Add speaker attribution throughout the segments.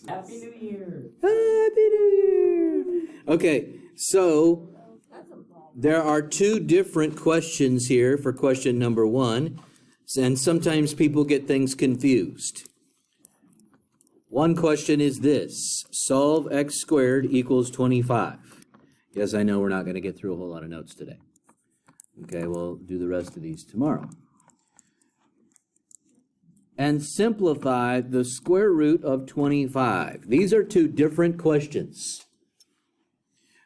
Speaker 1: Happy New Year.
Speaker 2: Happy New Year. Okay, so there are two different questions here for question number 1, and sometimes people get things confused. One question is this: solve x squared equals 25. Yes, I know we're not going to get through a whole lot of notes today. Okay, we'll do the rest of these tomorrow. And simplify the square root of 25. These are two different questions.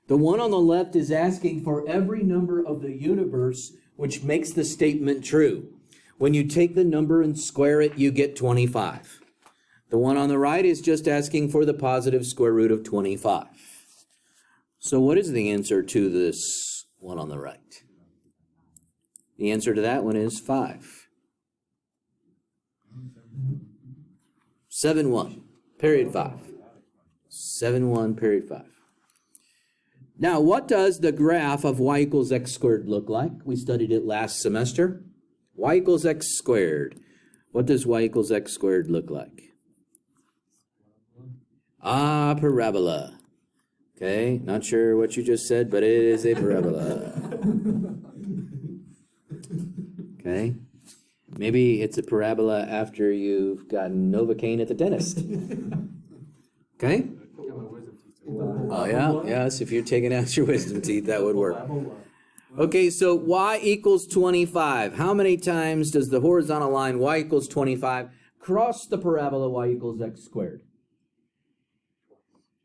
Speaker 2: The one on the left is asking for every number of the universe which makes the statement true. When you take the number and square it, you get 25. The one on the right is just asking for the positive square root of 25. So what is the answer to this one on the right? The answer to that one is 5. 7-1, period 5. 7-1, period 5. Now, what does the graph of y equals x squared look like? We studied it last semester. Y equals x squared. What does y equals x squared look like? Ah, parabola. Okay, not sure what you just said, but it is a parabola. Okay. Maybe it's a parabola after you've gotten Novocaine at the dentist. Okay? Oh, yeah? Yes, if you're taking out your wisdom teeth, that would work. Okay, so y equals 25. How many times does the horizontal line y equals 25 cross the parabola y equals x squared?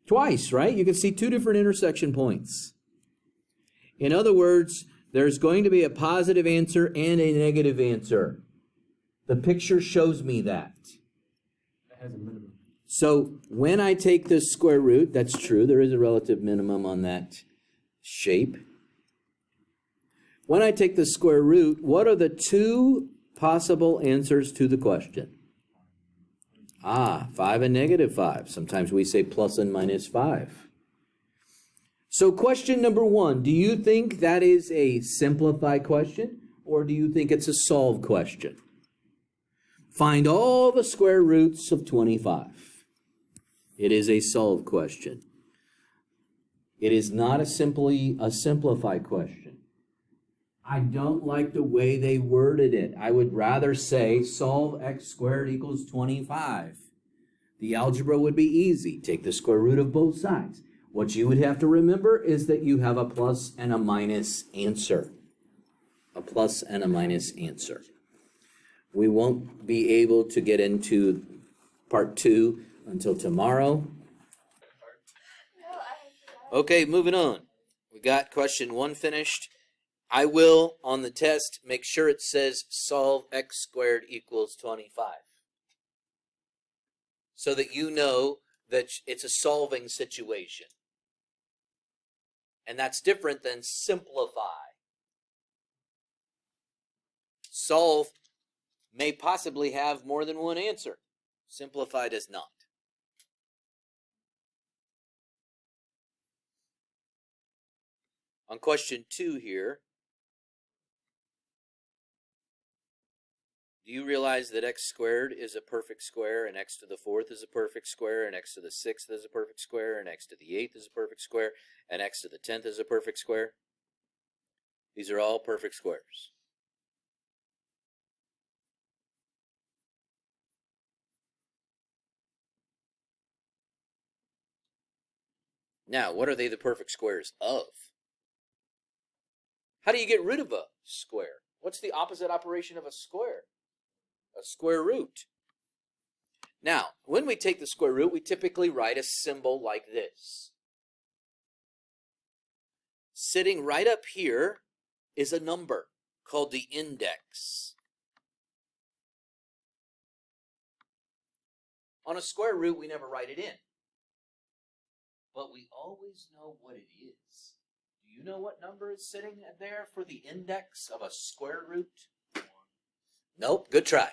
Speaker 2: Twice, right? You can see two different intersection points. In other words, there's going to be a positive answer and a negative answer. The picture shows me that.
Speaker 1: That has a minimum.
Speaker 2: So when I take the square root, that's true, there is a relative minimum on that shape. When I take the square root, what are the two possible answers to the question? 5 and negative 5. Sometimes we say plus and minus 5. So question number 1, do you think that is a simplify question, or do you think it's a solve question? Find all the square roots of 25. It is a solve question. It is not simply a simplify question. I don't like the way they worded it. I would rather say solve x squared equals 25. The algebra would be easy. Take the square root of both sides. What you would have to remember is that you have a plus and a minus answer. A plus and a minus answer. We won't be able to get into part 2 until tomorrow. Okay, moving on. We got question 1 finished. I will, on the test, make sure it says solve x squared equals 25. So that you know that it's a solving situation. And that's different than simplify. Solve may possibly have more than one answer. Simplify does not. On question 2 here, do you realize that x squared is a perfect square, and x to the 4th is a perfect square, and x to the 6th is a perfect square, and x to the 8th is a perfect square, and x to the 10th is a perfect square? These are all perfect squares. Now, what are they the perfect squares of? How do you get rid of a square? What's the opposite operation of a square? A square root. Now, when we take the square root, we typically write a symbol like this. Sitting right up here is a number called the index. On a square root, we never write it in. But we always know what it is. Do you know what number is sitting there for the index of a square root? Nope, good try.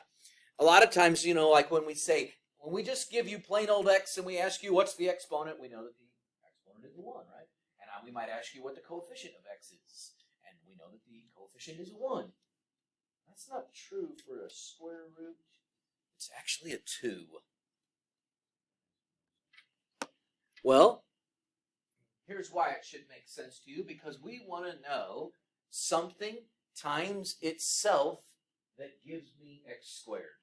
Speaker 2: A lot of times, like when we just give you plain old x and we ask you what's the exponent, we know that the exponent is 1, right? And we might ask you what the coefficient of x is, and we know that the coefficient is 1. That's not true for a square root. It's actually a 2. Well, here's why it should make sense to you, because we want to know something times itself that gives me x squared.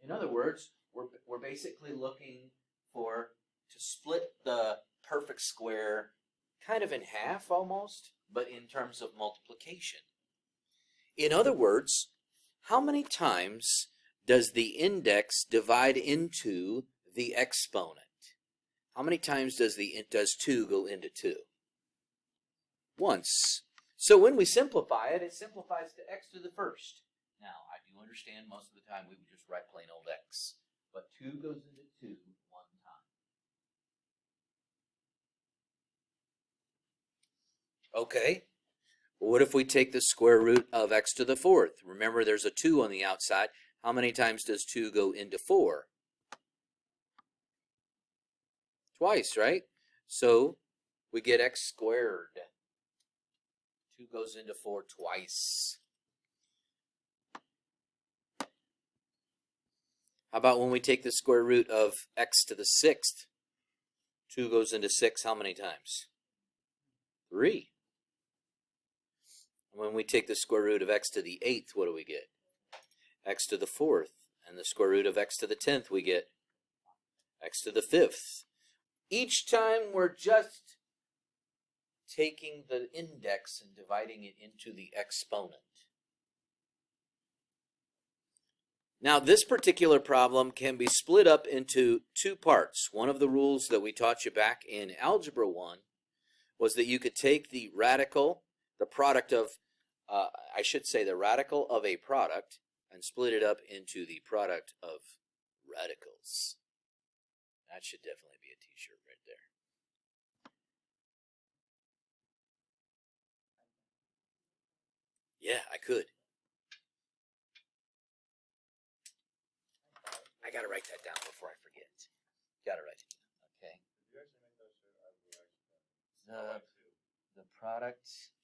Speaker 2: In other words, we're basically looking to split the perfect square kind of in half almost, but in terms of multiplication. In other words, how many times does the index divide into the exponent? How many times does 2 go into 2? Once. So when we simplify it, it simplifies to x to the first. Now, I do understand most of the time we would just write plain old x. But 2 goes into 2 one time. Okay. What if we take the square root of x to the fourth? Remember, there's a 2 on the outside. How many times does 2 go into 4? Twice, right? So we get x squared. 2 goes into 4 twice. How about when we take the square root of x to the sixth? 2 goes into 6 how many times? 3. When we take the square root of x to the 8th, what do we get? X to the 4th. And the square root of x to the 10th, we get x to the 5th. Each time we're just taking the index and dividing it into the exponent. Now, this particular problem can be split up into 2 parts. One of the rules that we taught you back in Algebra 1 was that you could take the radical, the product of, the radical of a product, and split it up into the product of radicals. That should definitely be a t-shirt right there. Yeah, I could. I gotta write that down before I forget. Gotta write it down. Okay. The product.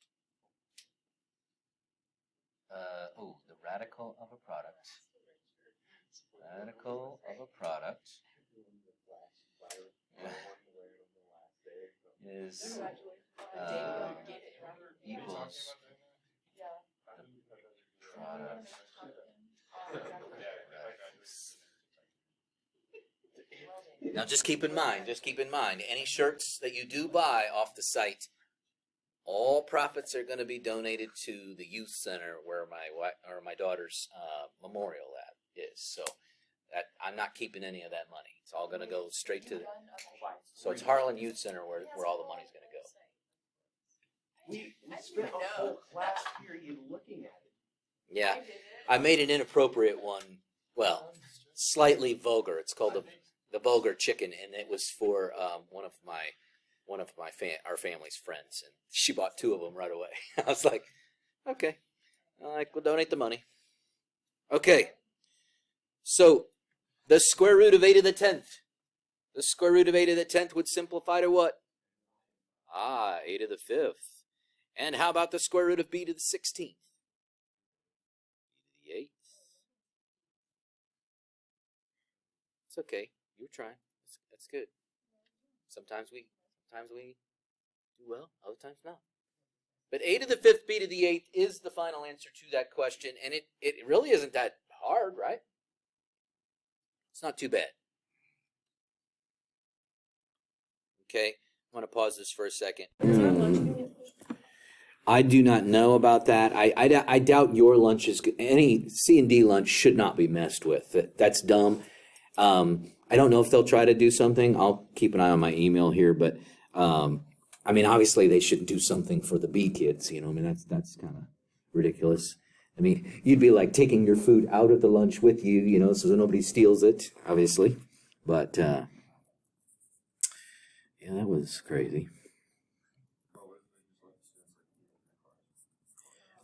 Speaker 2: The radical of a product. Radical of a product is equals the product. Now just keep in mind, any shirts that you do buy off the site, all profits are going to be donated to the youth center where my daughter's memorial is. So that I'm not keeping any of that money. It's all going to go straight to. So it's Harlan Youth Center where all the money's going to go.
Speaker 1: We spent a whole class period looking at it.
Speaker 2: Yeah, I made an inappropriate one. Well, slightly vulgar. It's called the vulgar chicken, and it was for one of our family's friends, and she bought 2 of them right away. I was like, okay, we'll donate the money. Okay, so the square root of 8 to the 10th. The square root of 8 to the 10th would simplify to what? 8 to the 5th. And how about the square root of b to the 16th? B to the 8th. It's okay. You're trying. That's good. Sometimes we do well, other times not. But a to the 5th, b to the 8th is the final answer to that question, and it really isn't that hard, right? It's not too bad. Okay, I'm going to pause this for a second. I do not know about that. I doubt your lunch any C&D lunch should not be messed with. That's dumb. I don't know if they'll try to do something. I'll keep an eye on my email here, but I mean, obviously they should do something for the B kids. I mean, that's kind of ridiculous. I mean, you'd be like taking your food out of the lunch with you, so that nobody steals it, obviously. But yeah, that was crazy.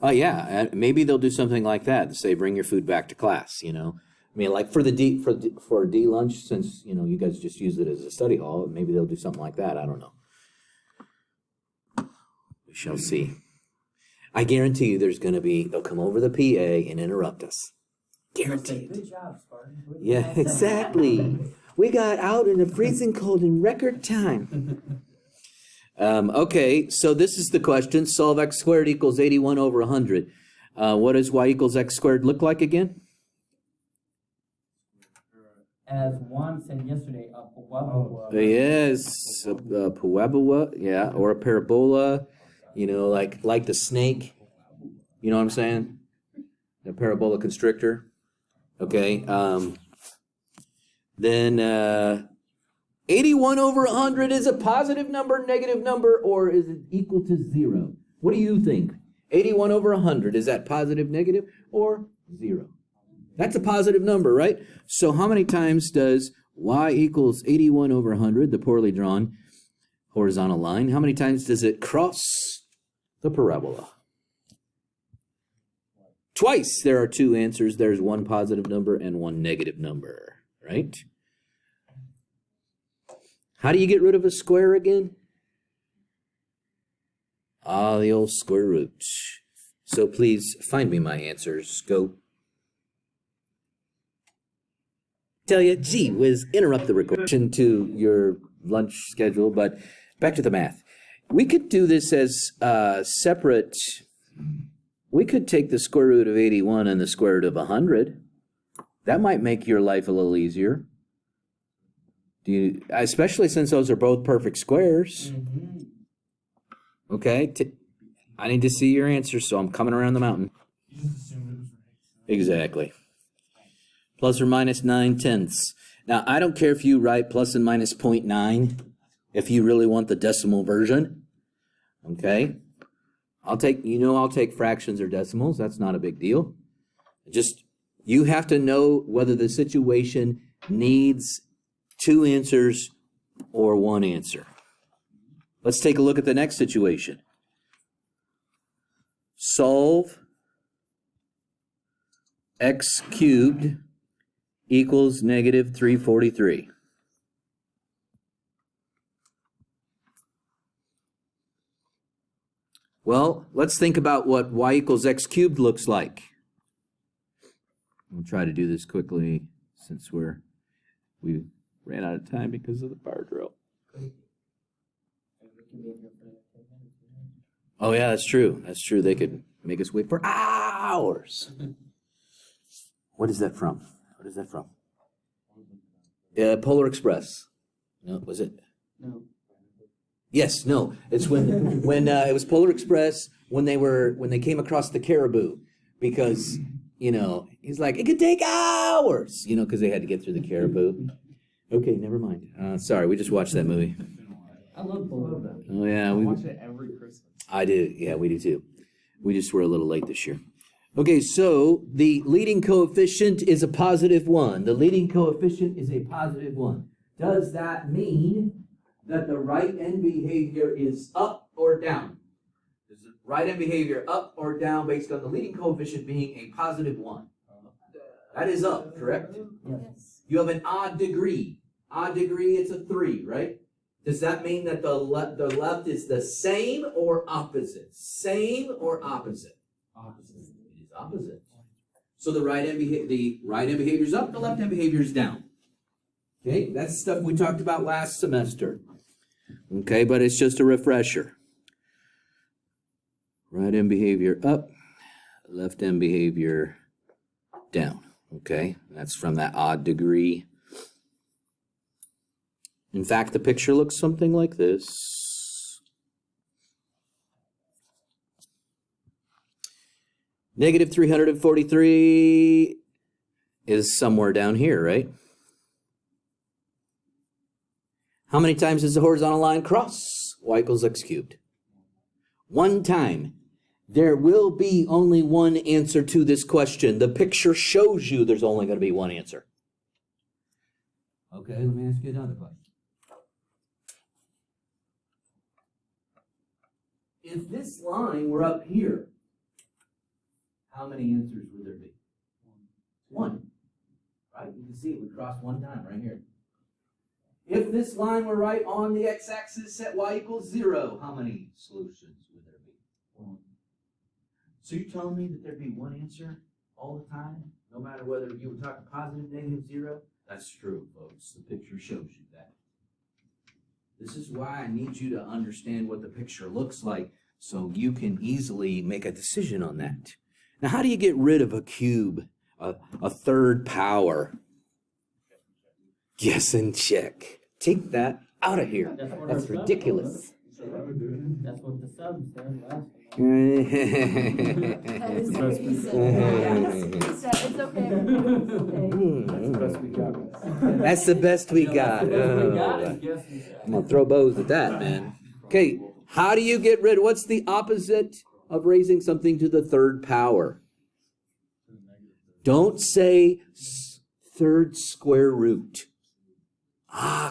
Speaker 2: Yeah, maybe they'll do something like that. Say, bring your food back to class. I mean, like for D lunch, since you guys just use it as a study hall, maybe they'll do something like that. I don't know. We shall see. I guarantee you, they'll come over the PA and interrupt us. Guaranteed.
Speaker 1: Good job, Spartan.
Speaker 2: Yeah, exactly. We got out in the freezing cold in record time. Okay, so this is the question. Solve x squared equals 81 over 100. What does y equals x squared look like again?
Speaker 3: As Juan said yesterday, a parabola.
Speaker 2: Yes, a parabola, yeah, or a parabola, like the snake. You know what I'm saying? The parabola constrictor. Okay. Then 81 over 100 is a positive number, negative number, or is it equal to 0? What do you think? 81 over 100, is that positive, negative, or 0? That's a positive number, right? So how many times does y equals 81 over 100, the poorly drawn horizontal line, how many times does it cross the parabola? Twice. There are two answers. There's one positive number and one negative number, right? How do you get rid of a square again? The old square root. So please find me my answers. Go. Tell you, gee whiz, interrupt the recording to your lunch schedule, but back to the math. We could do this as separate. We could take the square root of 81 and the square root of 100. That might make your life a little easier. Especially since those are both perfect squares. Okay, I need to see your answer, so I'm coming around the mountain.
Speaker 4: You just assumed it was right.
Speaker 2: Exactly. Plus or minus 9/10. Now, I don't care if you write plus and minus 0.9, if you really want the decimal version. Okay? I'll take fractions or decimals. That's not a big deal. Just, you have to know whether the situation needs two answers or one answer. Let's take a look at the next situation. Solve x cubed equals negative 343. Well, let's think about what y equals x cubed looks like. We'll try to do this quickly since we ran out of time because of the bar drill. Oh yeah, that's true. That's true. They could make us wait for hours. What is that from? What is that from? Polar Express. No, was it?
Speaker 3: No.
Speaker 2: Yes, no. It's when it was Polar Express when they came across the caribou, because he's like, it could take hours, because they had to get through the caribou. Okay, never mind. Sorry, we just watched that movie.
Speaker 3: I love both.
Speaker 2: Oh yeah,
Speaker 1: I
Speaker 2: we
Speaker 1: watch it every Christmas.
Speaker 2: I do. Yeah, we do too. We just were a little late this year. Okay, so the leading coefficient is a positive 1. The leading coefficient is a positive 1. Does that mean that the right end behavior is up or down? Is the right end behavior up or down based on the leading coefficient being a positive 1? That is up, correct?
Speaker 3: Yes.
Speaker 2: You have an odd degree. Odd degree, it's a 3, right? Does that mean that the left is the same or opposite? Same or opposite?
Speaker 4: Opposite.
Speaker 2: It is opposite. So the right end behavior is up, the left end behavior is down. Okay, that's stuff we talked about last semester. Okay, but it's just a refresher. Right end behavior up, left end behavior down. Okay, that's from that odd degree. In fact, the picture looks something like this. Negative 343 is somewhere down here, right? How many times does the horizontal line cross y equals x cubed? One time. There will be only one answer to this question. The picture shows you there's only going to be one answer. Okay, let me ask you another question. If this line were up here, how many answers would there be? One. Right? You can see it would cross one time right here. If this line were right on the x-axis at y equals 0, how many solutions would there be? One. So you're telling me that there'd be one answer all the time, no matter whether you were talking positive, negative, 0? That's true, folks. The picture shows you that. This is why I need you to understand what the picture looks like so you can easily make a decision on that. Now, how do you get rid of a cube, a third power? Yes, and check. Take that out of here. That's ridiculous.
Speaker 3: That's what the sub said last time.
Speaker 5: That is what he said. He said, it's okay. It's okay.
Speaker 2: That's the best we got.
Speaker 3: We got
Speaker 2: Oh.
Speaker 3: it, guess we said.
Speaker 2: I'm gonna throw bows at that, man. Okay, how do you get rid? What's the opposite of raising something to the third power? Don't say third square root.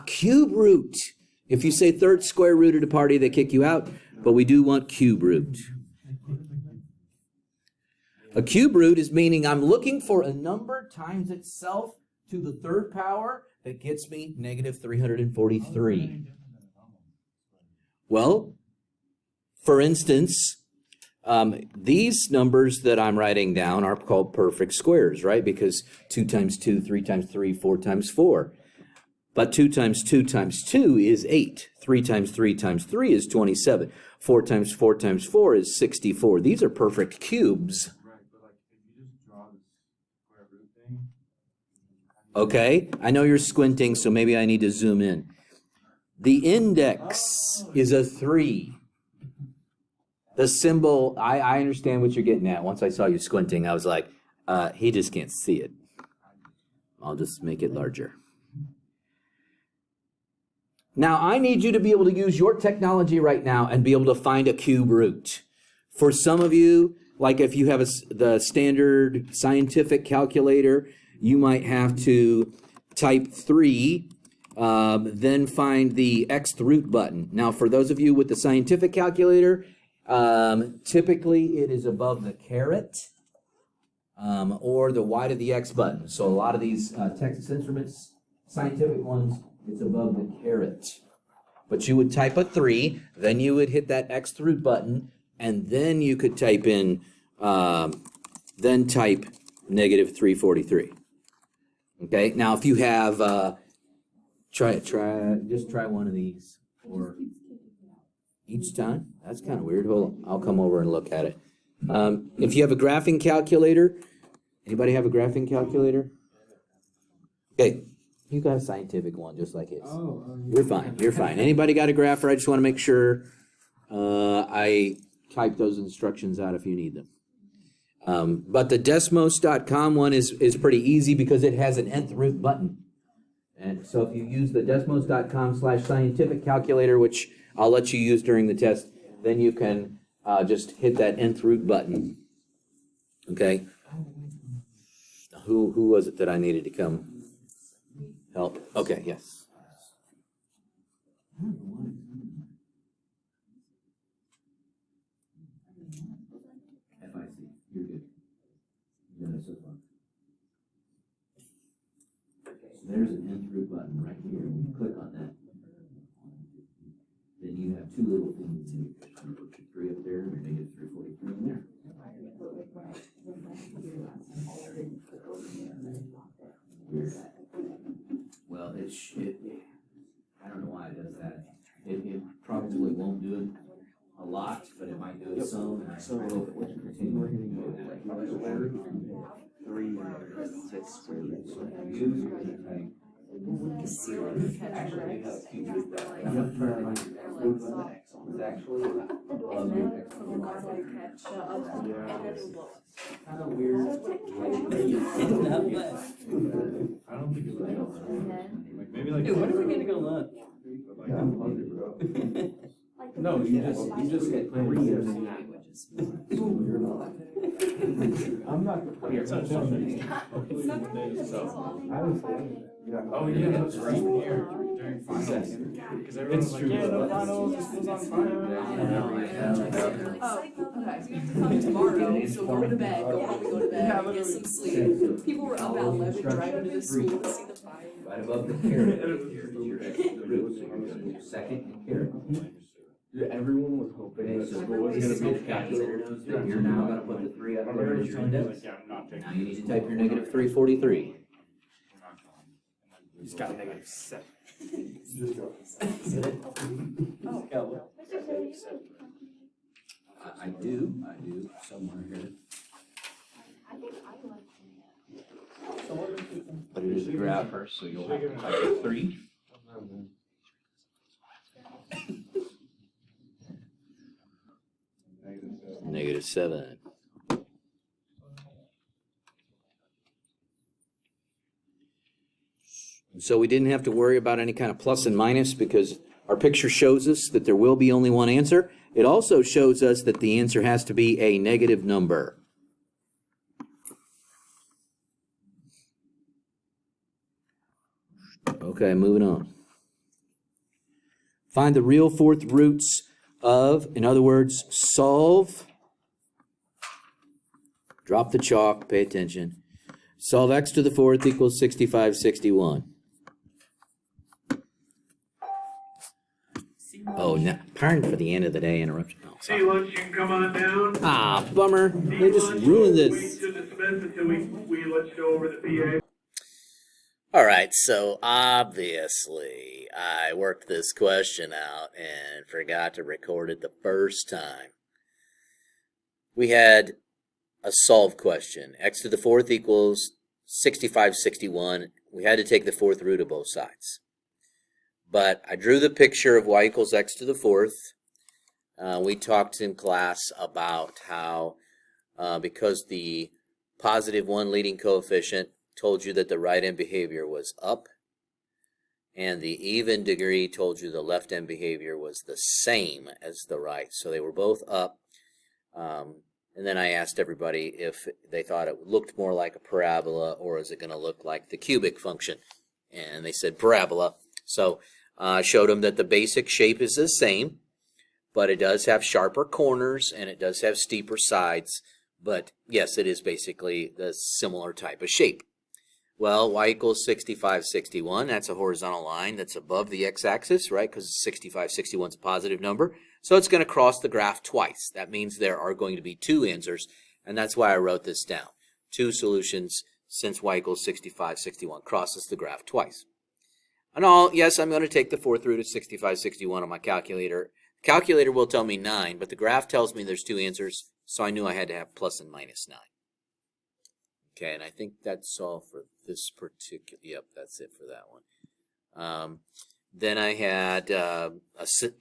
Speaker 2: Cube root. If you say third square root at a party, they kick you out, but we do want cube root. A cube root is meaning I'm looking for a number times itself to the third power that gets me negative 343. Well, for instance, these numbers that I'm writing down are called perfect squares, right? Because 2 times 2, 3 times 3, 4 times 4. But 2 times 2 times 2 is 8. 3 times 3 times 3 is 27. 4 times 4 times 4 is 64. These are perfect cubes.
Speaker 4: Right, but like if you just draw this square root thing.
Speaker 2: Okay, I know you're squinting, so maybe I need to zoom in. The index is a 3. The symbol, I understand what you're getting at. Once I saw you squinting, I was like, he just can't see it. I'll just make it larger. Now, I need you to be able to use your technology right now and be able to find a cube root. For some of you, like if you have the standard scientific calculator, you might have to type 3, then find the xth root button. Now, for those of you with the scientific calculator, typically it is above the caret or the y to the x button. So a lot of these Texas Instruments scientific ones, it's above the caret. But you would type a 3, then you would hit that xth root button, and then you could type in, then type negative 343. Okay, now if you have, just try one of these, or each time? That's kind of weird. Hold on, I'll come over and look at it. If you have a graphing calculator, anybody have a graphing calculator? Okay, you got a scientific one just like his. You're fine, you're fine. Anybody got a grapher? I just want to make sure I type those instructions out if you need them. But the Desmos.com one is pretty easy because it has an nth root button. And so if you use the Desmos.com/scientific calculator, which I'll let you use during the test, then you can just hit that nth root button. Okay? Who was it that I needed to come help? Okay, yes. FIC, you're good. You got it so far. So there's an nth root button right here. When you click on that, then you have two little things. You put your 3 up there, and your negative 343 in there. Weird. Well, I don't know why it does that. It probably won't do it a lot, but it might do it some, and I hope it will continue to do that.
Speaker 1: 3, 6 square roots.
Speaker 2: Actually, you have a cube root that is actually above your x. Kind of weird.
Speaker 4: I don't think it's like maybe like.
Speaker 3: Dude, when are we gonna go lunch?
Speaker 1: No, you just get 3 of them.
Speaker 4: I'm not.
Speaker 1: Here, touch something.
Speaker 4: Oh yeah, that's right here during finals. Because everyone's like, yeah, no finals, this was on fire.
Speaker 5: Come tomorrow, so go to bed, go home, go to bed, get some sleep. People were up at 11 driving to the school to see the fire.
Speaker 2: Right above the caret. Your x root, so you're gonna do second and caret.
Speaker 1: Everyone was hoping
Speaker 2: Okay,
Speaker 1: that
Speaker 2: so
Speaker 1: school was gonna be
Speaker 2: the calculator knows that you're now gonna put the 3 up there as your index.
Speaker 4: Yeah, I'm not taking.
Speaker 2: Now you need to type your negative 343.
Speaker 4: He's got -7.
Speaker 2: I do somewhere here.
Speaker 6: But it is a graph first, so you'll have to type in 3.
Speaker 2: -7. So we didn't have to worry about any kind of plus and minus because our picture shows us that there will be only one answer. It also shows us that the answer has to be a negative number. Okay, moving on. Find the real fourth roots of, in other words, solve. Drop the chalk, pay attention. Solve x to the fourth equals 65, 61. Oh, no, pardon for the end of the day interruption. Oh,
Speaker 7: See lunch, you can come on down.
Speaker 2: ah, bummer. They just
Speaker 7: lunch,
Speaker 2: ruined
Speaker 7: we'll
Speaker 2: this.
Speaker 7: Wait to dismiss until we let you go over the PA.
Speaker 2: All right, so obviously I worked this question out and forgot to record it the first time. We had a solve question. X to the fourth equals 65, 61. We had to take the fourth root of both sides. But I drew the picture of y equals x to the fourth. We talked in class about how because the positive 1 leading coefficient told you that the right end behavior was up, and the even degree told you the left end behavior was the same as the right. So they were both up. And then I asked everybody if they thought it looked more like a parabola or is it going to look like the cubic function. And they said parabola. So I showed them that the basic shape is the same, but it does have sharper corners and it does have steeper sides. But yes, it is basically the similar type of shape. Well, y equals 65, 61. That's a horizontal line that's above the x-axis, right? Because 65, 61 is a positive number. So it's going to cross the graph twice. That means there are going to be two answers, and that's why I wrote this down. Two solutions since y equals 65, 61 crosses the graph twice. And yes, I'm going to take the fourth root of 65, 61 on my calculator. Calculator will tell me 9, but the graph tells me there's two answers, so I knew I had to have plus and minus 9. Okay, and I think that's all for this particular, yep, that's it for that one. Then I had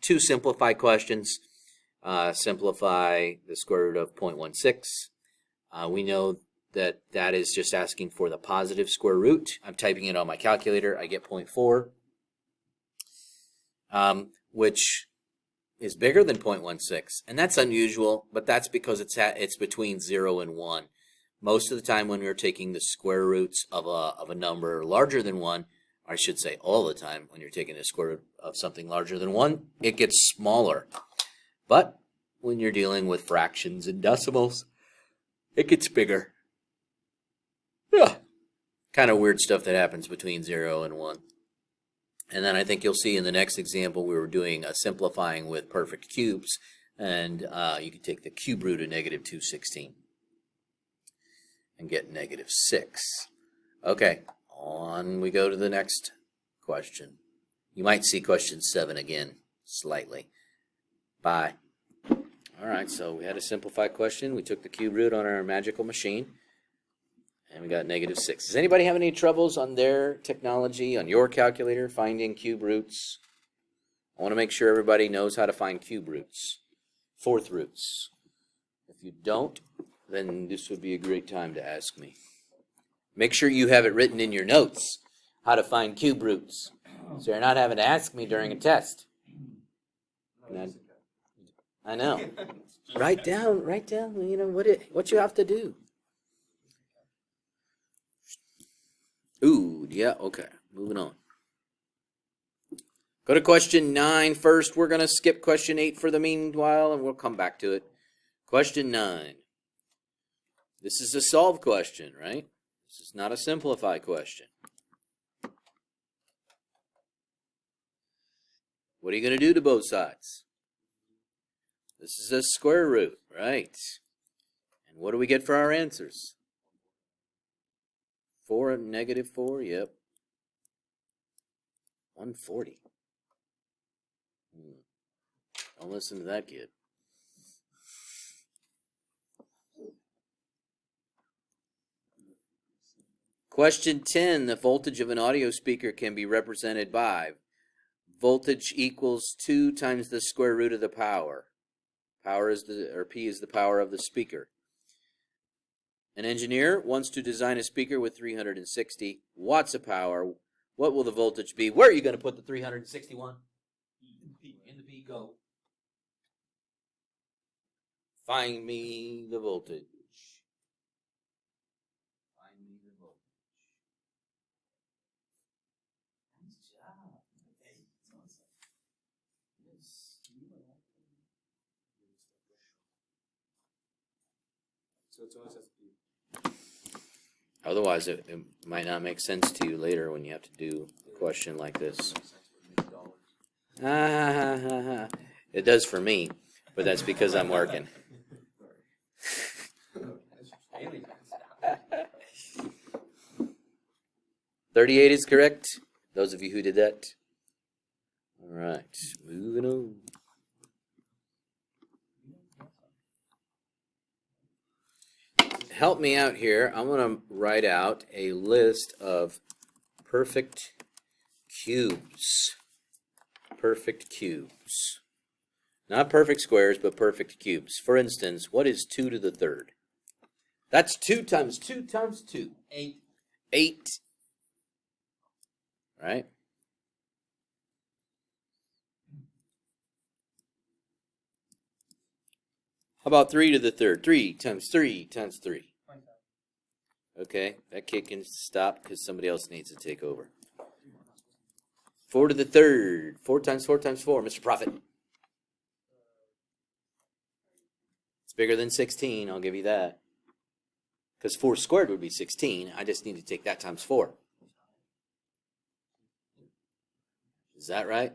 Speaker 2: two simplify questions. Simplify the square root of 0.16. We know that that is just asking for the positive square root. I'm typing it on my calculator. I get 0.4, which is bigger than 0.16. And that's unusual, but that's because it's between 0 and 1. Most of the time when we're taking the square roots of a number larger than 1, I should say all the time when you're taking the square root of something larger than 1, it gets smaller. But when you're dealing with fractions and decimals, it gets bigger. Yeah, kind of weird stuff that happens between 0 and 1. And then I think you'll see in the next example we were doing a simplifying with perfect cubes, and you can take the cube root of negative 216 and get negative 6. Okay, on we go to the next question. You might see question 7 again, slightly. Bye. All right, so we had a simplified question. We took the cube root on our magical machine, and we got negative 6. Does anybody have any troubles on their technology, on your calculator, finding cube roots? I want to make sure everybody knows how to find cube roots, fourth roots. If you don't, then this would be a great time to ask me. Make sure you have it written in your notes, how to find cube roots, so you're not having to ask me during a test. I know. Write down, you know, what you have to do. Ooh, yeah, okay, moving on. Go to question 9 first. We're going to skip question 8 for the meanwhile, and we'll come back to it. Question 9. This is a solve question, right? This is not a simplify question. What are you going to do to both sides? This is a square root, right? And what do we get for our answers? 4 and negative 4, yep. 140. Don't listen to that kid. Question 10. The voltage of an audio speaker can be represented by voltage equals 2 times the square root of the power. P is the power of the speaker. An engineer wants to design a speaker with 360 watts of power. What will the voltage be? Where are you going to put the 361? In the P, go. Find me the voltage. Find me the voltage. Nice job. Hey, it's awesome. Yes.
Speaker 4: So it's always has to be.
Speaker 2: Otherwise, it might not make sense to you later when you have to do a question like this. It does for me, but that's because I'm working. 38 is correct. Those of you who did that. All right, moving on. Help me out here. I'm going to write out a list of perfect cubes. Perfect cubes. Not perfect squares, but perfect cubes. For instance, what is 2 to the third? That's 2 times 2 times 2. 8. 8. Right? How about 3 to the third? 3 times 3 times 3. Okay, that kid can stop because somebody else needs to take over. 4 to the third. 4 times 4 times 4. Mr. Prophet. It's bigger than 16, I'll give you that. Because 4 squared would be 16. I just need to take that times 4. Is that right?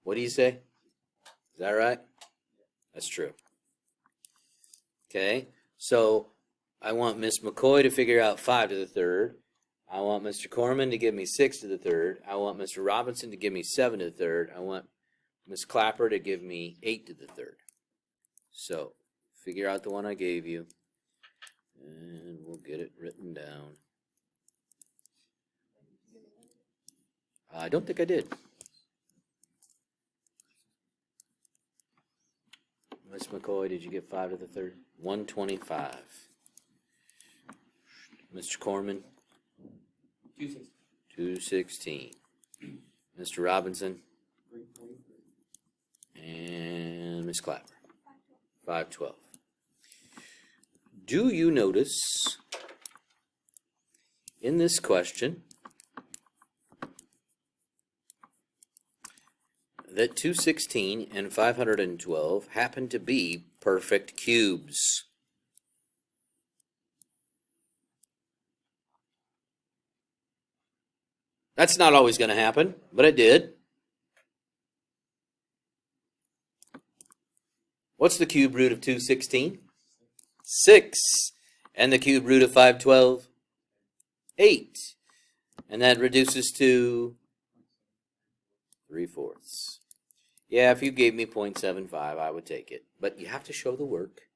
Speaker 2: What do you say? Is that right? That's true. Okay, so I want Miss McCoy to figure out 5 to the third. I want Mr. Corman to give me 6 to the third. I want Mr. Robinson to give me 7 to the third. I want Miss Clapper to give me 8 to the third. So, figure out the one I gave you, and we'll get it written down. I don't think I did. Miss McCoy, did you get 5 to the third? 125. Mr. Corman? 216. Mr. Robinson? And Miss Clapper? 512. Do you notice in this question that 216 and 512 happen to be perfect cubes? That's not always going to happen, but it did. What's the cube root of 216? 6. And the cube root of 512? 8. And that reduces to 3/4. Yeah, if you gave me 0.75, I would take it. But you have to show the work.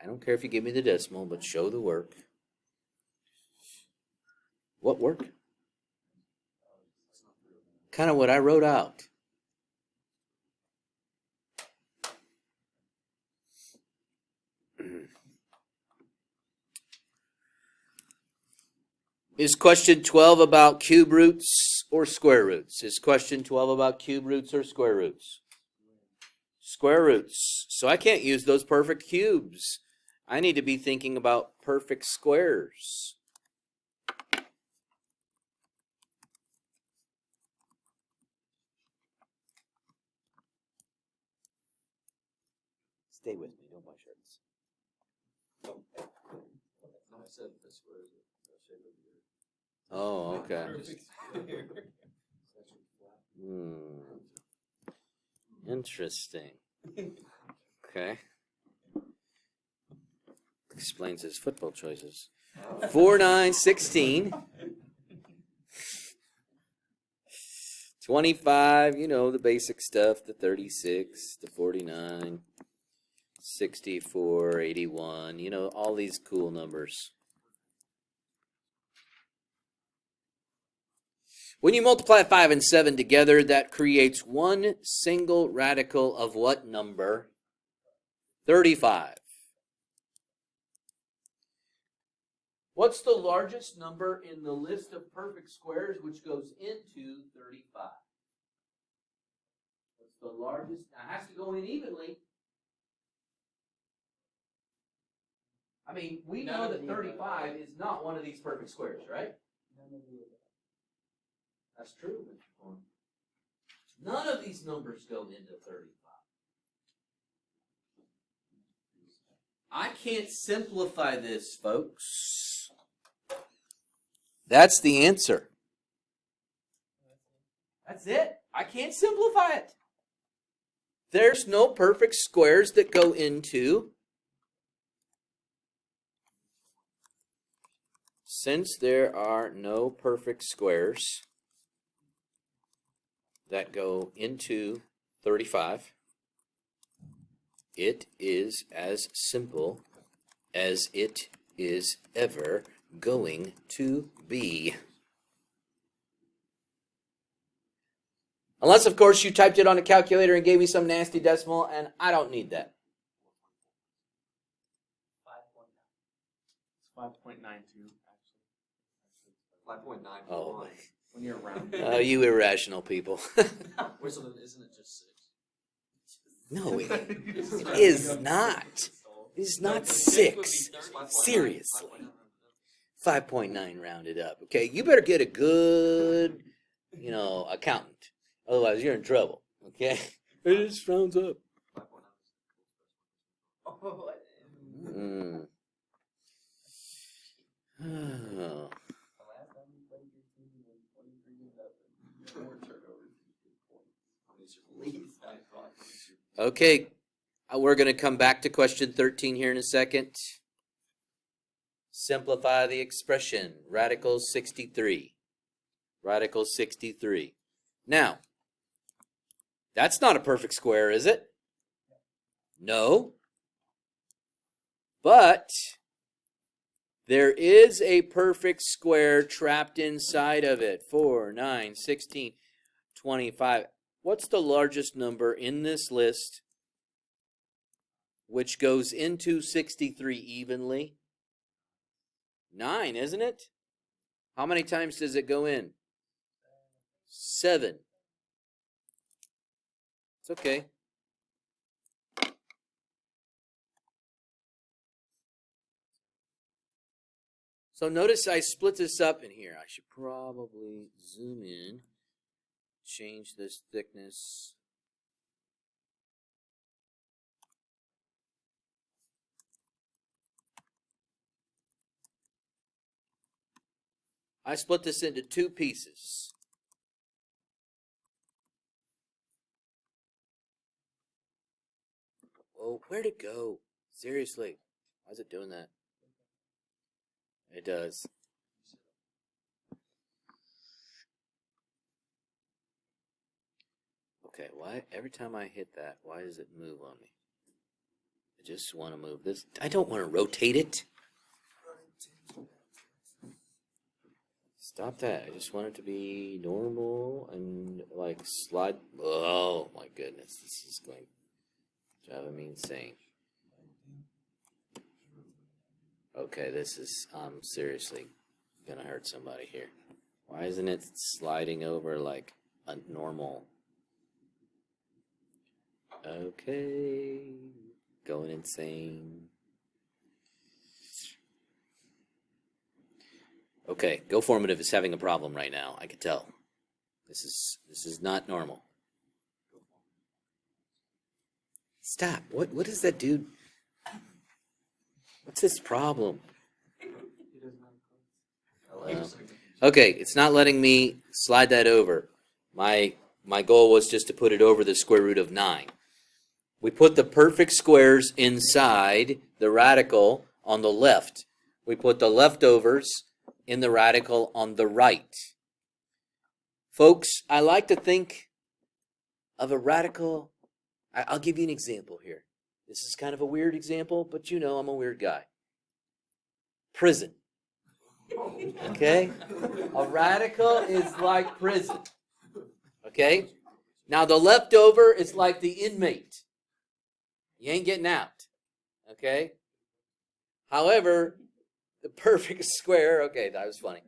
Speaker 2: I don't care if you give me the decimal, but show the work. What work? Kind of what I wrote out. Is question 12 about cube roots or square roots? Is question 12 about cube roots or square roots? Square roots. So I can't use those perfect cubes. I need to be thinking about perfect squares. Stay with me, don't buy shirts. Oh, okay. Interesting. Okay. Explains his football choices. 4, 9, 16. 25, you know, the basic stuff, the 36, the 49, 64, 81, you know, all these cool numbers. When you multiply 5 and 7 together, that creates one single radical of what number? 35. What's the largest number in the list of perfect squares which goes into 35? What's the largest? Now, it has to go in evenly. I mean, we know that 35 is not one of these perfect squares, right? That's true, Mr. Corn. None of these numbers go into 35. I can't simplify this, folks. That's the answer. That's it. I can't simplify it. There's no perfect squares that go into. Since there are no perfect squares that go into 35, it is as simple as it is ever going to be. Unless, of course, you typed it on a calculator and gave me some nasty decimal, and I don't need that.
Speaker 4: 5.92, actually.
Speaker 1: 5.9.
Speaker 2: Oh,
Speaker 1: When you're around.
Speaker 2: you irrational people.
Speaker 1: Wait, so then isn't it just 6?
Speaker 2: No, it is not. It is not 6. Seriously. 5.9 rounded up. Okay, you better get a good, accountant. Otherwise, you're in trouble. Okay? It just rounds up. Mm. Oh. Okay, we're going to come back to question 13 here in a second. Simplify the expression. Radical 63. Radical 63. Now, that's not a perfect square, is it? No. But there is a perfect square trapped inside of it. 4, 9, 16, 25. What's the largest number in this list which goes into 63 evenly? 9, isn't it? How many times does it go in? 7. It's okay. So notice I split this up in here. I should probably zoom in, change this thickness. I split this into 2 pieces. Oh, where'd it go? Seriously, why is it doing that? It does. Okay, why every time I hit that, why does it move on me? I just want to move this. I don't want to rotate it. Stop that. I just want it to be normal and like slide. Oh my goodness, this is going to drive me insane. Okay, this is, I'm seriously gonna hurt somebody here. Why isn't it sliding over like a normal? Okay, going insane. Okay, Go Formative is having a problem right now. I can tell. This is not normal. Stop. What is that dude? What's his problem? Okay, it's not letting me slide that over. My goal was just to put it over the square root of 9. We put the perfect squares inside the radical on the left. We put the leftovers in the radical on the right. Folks, I like to think of a radical. I'll give you an example here. This is kind of a weird example, but you know I'm a weird guy. Prison. Okay? A radical is like prison. Okay? Now the leftover is like the inmate. You ain't getting out. Okay? However, the perfect square, okay, that was funny.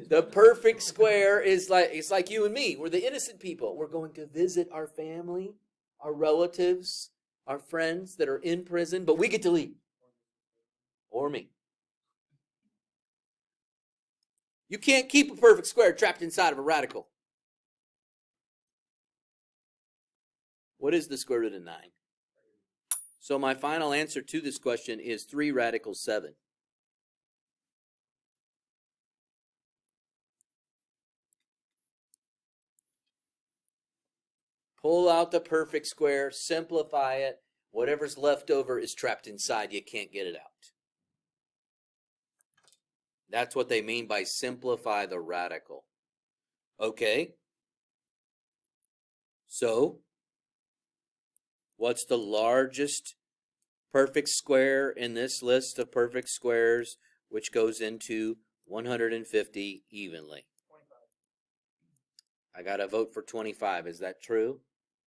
Speaker 2: The perfect square is like, it's like you and me. We're the innocent people. We're going to visit our family, our relatives, our friends that are in prison, but we get to leave. Or me. You can't keep a perfect square trapped inside of a radical. What is the square root of 9? So my final answer to this question is 3 radical 7. Pull out the perfect square, simplify it. Whatever's left over is trapped inside. You can't get it out. That's what they mean by simplify the radical. Okay. So, what's the largest perfect square in this list of perfect squares, which goes into 150 evenly?
Speaker 3: 25.
Speaker 2: I got to vote for 25. Is that true?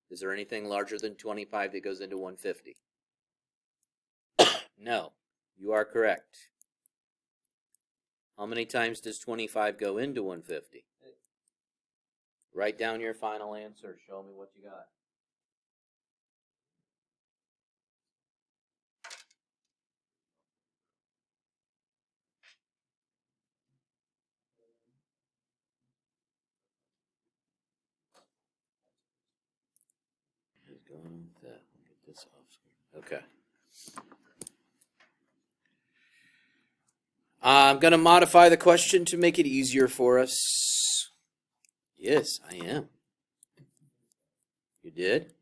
Speaker 2: Is there anything larger than 25 that goes into 150? No, you are correct. How many times does 25 go into 150? Write down your final answer. Show me what you got. Get this off. Okay. I'm going to modify the question to make it easier for us. Yes, I am. You did?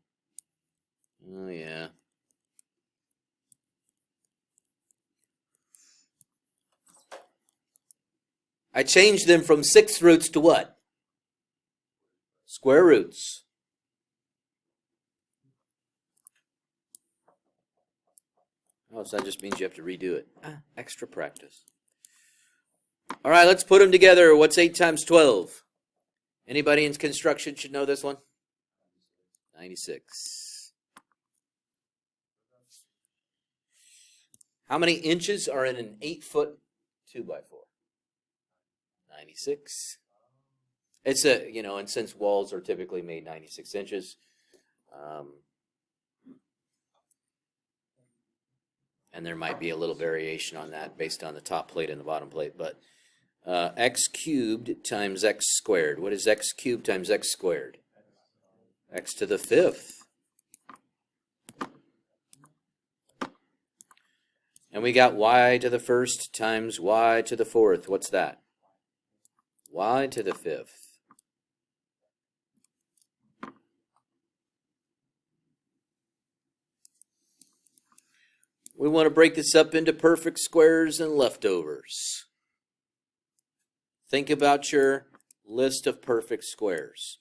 Speaker 2: Oh, yeah. I changed them from 6th roots to what? Square roots. Oh, so that just means you have to redo it. Extra practice. All right, let's put them together. What's 8 times 12? Anybody in construction should know this one? 96. How many inches are in an 8-foot 2x4? 96. It's a, and since walls are typically made 96 inches, and there might be a little variation on that based on the top plate and the bottom plate, but x cubed times x squared. What is x cubed times x squared? X to the 5th. And we got y to the 1st times y to the 4th. What's that? Y to the 5th. We want to break this up into perfect squares and leftovers. Think about your list of perfect squares.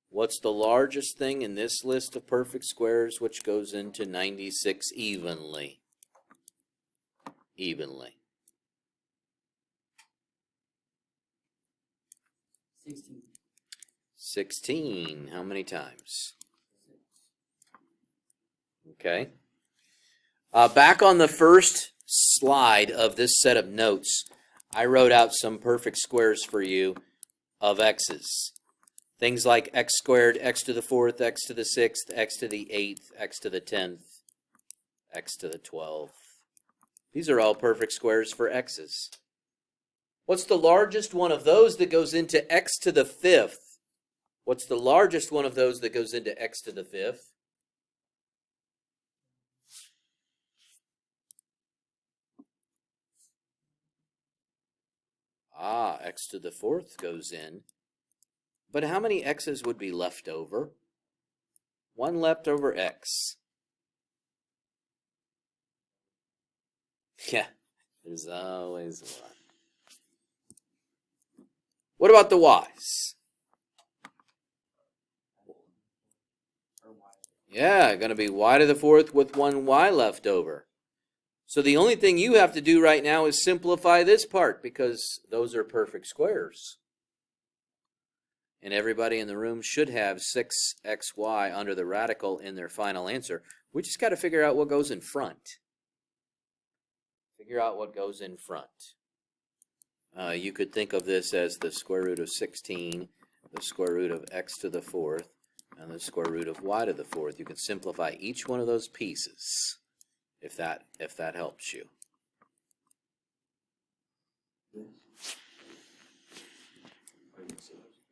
Speaker 2: What's the largest thing in this list of perfect squares which goes into 96 evenly? Evenly.
Speaker 3: 16.
Speaker 2: 16. How many times? Okay. Back on the first slide of this set of notes, I wrote out some perfect squares for you of x's. Things like x squared, x to the 4th, x to the 6th, x to the 8th, x to the 10th, x to the 12th. These are all perfect squares for x's. What's the largest one of those that goes into x to the 5th? What's the largest one of those that goes into x to the 5th? X to the 4th goes in. But how many x's would be left over? One leftover x. Yeah, there's always one. What about the y's? Yeah, going to be y to the fourth with one y left over. So the only thing you have to do right now is simplify this part because those are perfect squares. And everybody in the room should have 6xy under the radical in their final answer. We just got to figure out what goes in front. Figure out what goes in front. You could think of this as the square root of 16, the square root of x to the fourth, and the square root of y to the fourth. You can simplify each one of those pieces if that helps you.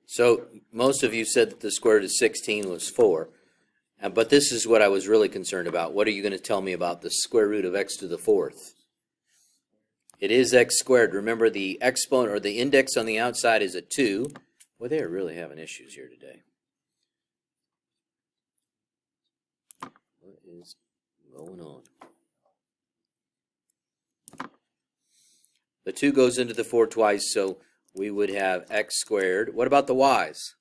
Speaker 2: So most of you said that the square root of 16 was 4. But this is what I was really concerned about. What are you going to tell me about the square root of x to the fourth? It is x squared. Remember, the exponent or the index on the outside is a 2. Well, they are really having issues here today. What is going on? The 2 goes into the 4 twice, so we would have x squared. What about the y's?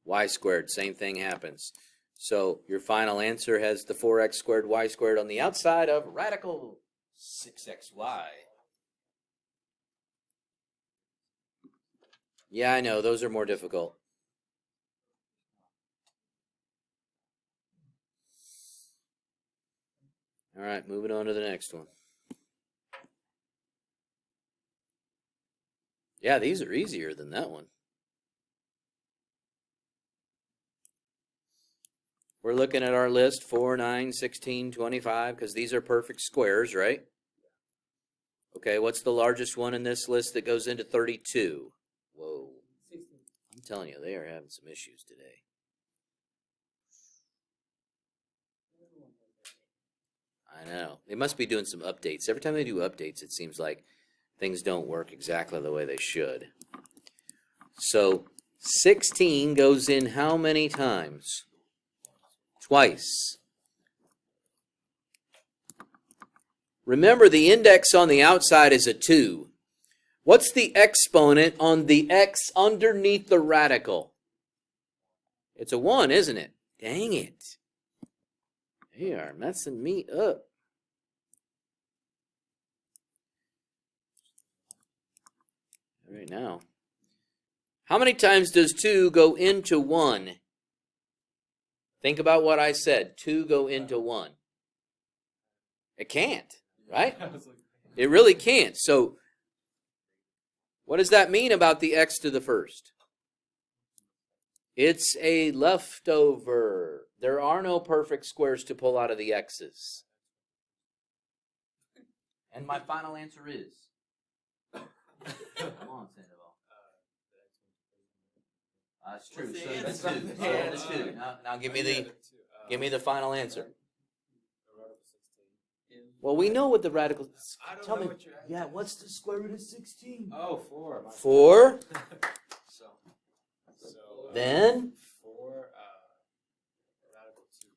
Speaker 2: Y squared, same thing happens. So your final answer has the 4x squared y squared on the outside of radical 6xy. Yeah, I know, those are more difficult. All right, moving on to the next one. Yeah, these are easier than that one. We're looking at our list, 4, 9, 16, 25, because these are perfect squares, right? Okay, what's the largest one in this list that goes into 32? Whoa.
Speaker 3: 16.
Speaker 2: I'm telling you, they are having some issues today. I know. They must be doing some updates. Every time they do updates, it seems like things don't work exactly the way they should. So 16 goes in how many times? Twice. Remember, the index on the outside is a 2. What's the exponent on the x underneath the radical? It's a 1, isn't it? Dang it. They are messing me up. Right now. How many times does 2 go into 1? Think about what I said. 2 go into 1. It can't, right? It really can't. So what does that mean about the x to the first? It's a leftover. There are no perfect squares to pull out of the x's. And my final answer is... Come on, Sandoval. That's true. So that's 2. So that's 2. Now give me the final answer. Well, we know what the radical. Tell me. Yeah, what's the square root of 16?
Speaker 4: Oh, 4.
Speaker 2: 4.
Speaker 4: So
Speaker 2: Then.
Speaker 4: 4. Radical 2.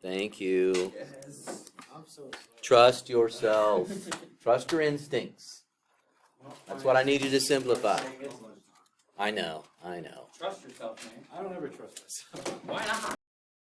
Speaker 2: Thank you.
Speaker 4: Yes. I'm so slow.
Speaker 2: Trust yourself. Trust your instincts. That's what I need you to simplify. I know.
Speaker 3: Trust yourself, man.
Speaker 4: I don't ever trust myself.
Speaker 3: Why not?